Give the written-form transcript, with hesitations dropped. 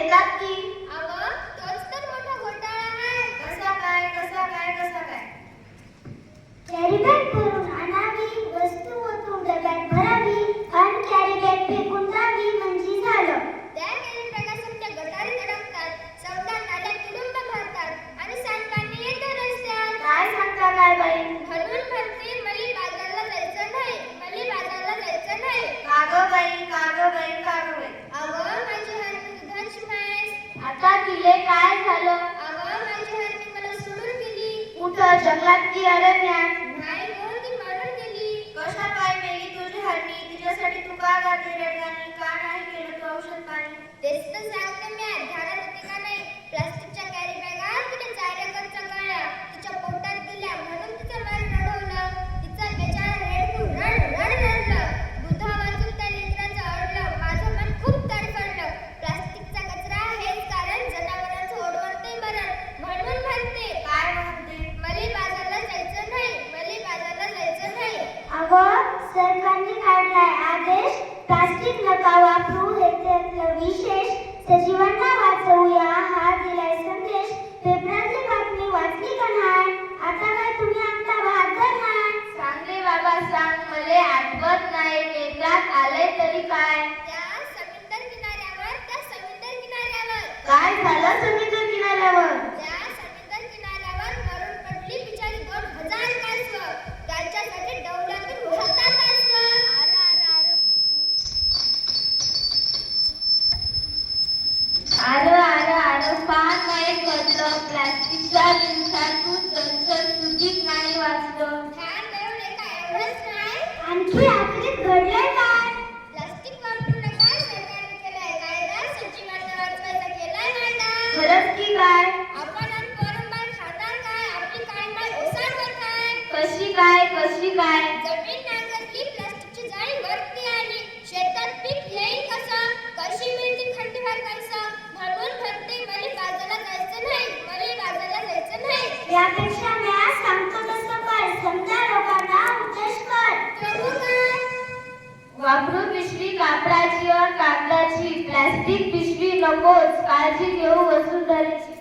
देतात की? अगं तोच तर मोठा घोटाळा आहे. कसा काय कसा काय कसा काय? कॅरी बॅग भरून आणावी, वस्तू ओतून डब्यात भरावी आणि कॅरी बॅग फेकून द्यावी म्हणजे झालं. त्या कॅरी बॅगा समजा गटारीत अडकतात, चौदा नाल्यात तुडुंब भरतात आणि सांडपाणी येतं रस्त्यात. काय सांगता काय बाई? म्हणून म्हणते मली बाजारला जायचं नाही, मली बाजारला जायचं नाही. कागं बाई कागं बाई कागं बाई. अगं माझी हरणी दुधाची म्हैस. आता तिले काय झालं? अगं माझी हरणी मला सोडून गेली. कुठं जंगलात की अरण्यात? नाही गं ती मरून गेली. कशा काय मेली तुझी हरणी? तिच्यासाठी तू का गाते रडगाणी? का नाही केलं तू औषध पाणी? तेच तर सांगते मी, ध्यानात होते का नाही? प्लास्टिकच्या कॅरी बॅगा तिने जायऱ्याकरता चघळल्या, तिच्या पोटात दिल्या म्हणून तिचं मन रडवलं. तिचा बेचारा रेडकू रड रडलं. दुधा वाचून त्या लेकराचं अडलं. माझं मन खूप तडफडलं. प्लास्टिकचा कचरा हेच कारण जनावरांचं ओढवते मरण. म्हणून म्हणते काय म्हणते? मली बाजारला जायचं नाही, मली बाजारला जायचं नाही. अगं सरकारने काढलाय आदेश, प्लास्टिक नका वापरू हे त्यातलं विशेष. सजीवांना वाचवूया हा दिलाय संदेश. पेपरातली बातमी वाचली का नाही? आता काय तुम्ही आमचा बहादर नाही? सांगले बाबा सांग, मले आठवत नाही. पेपरात आलंय तरी काय? त्या समुद्र किनाऱ्यावर काय झालं समुद्र किनाऱ्यावर? त्या समुद्र किनाऱ्यावर मरून पडली बिचारी 2000 कासवं. त्यांच्यासाठी डौलातून उडतात कासवं. आरं फार वाईट वाटलं. प्लास्टिकच्या दिवसातून चंचल सुधीक नाही वाचलं. ध्यान देऊन एवढंच नाही, आणखी आपले घडलंय काय? प्लास्टिक वापरू नका सरकारने केलाय कायदा, सजीवांना वाचवायचा केलाय कायदा. खरंच की काय? आपण आणि पोरंबाळ खाणार काय? आपली कानबाळ ओसाडवर काय? कशी काय कशी काय? जमीन नांगरली, प्लास्टिकची जाळी वरती आली, शेतात पीक येईल कसं? कशी मिळतील खंडीभर कणसं? म्हणून म्हणते मली बाजारला जायचं नाही, मली बाजारला जायचं नाही. यापेक्षा मी आज सांगतो तसं कर, समजा लोकांना उपदेश कर. प्रभू काय? वापरू पिशवी कापडाची और कागदाची, प्लास्टिक पिशवी नकोच. काळजी घेऊ वसुंधरेची.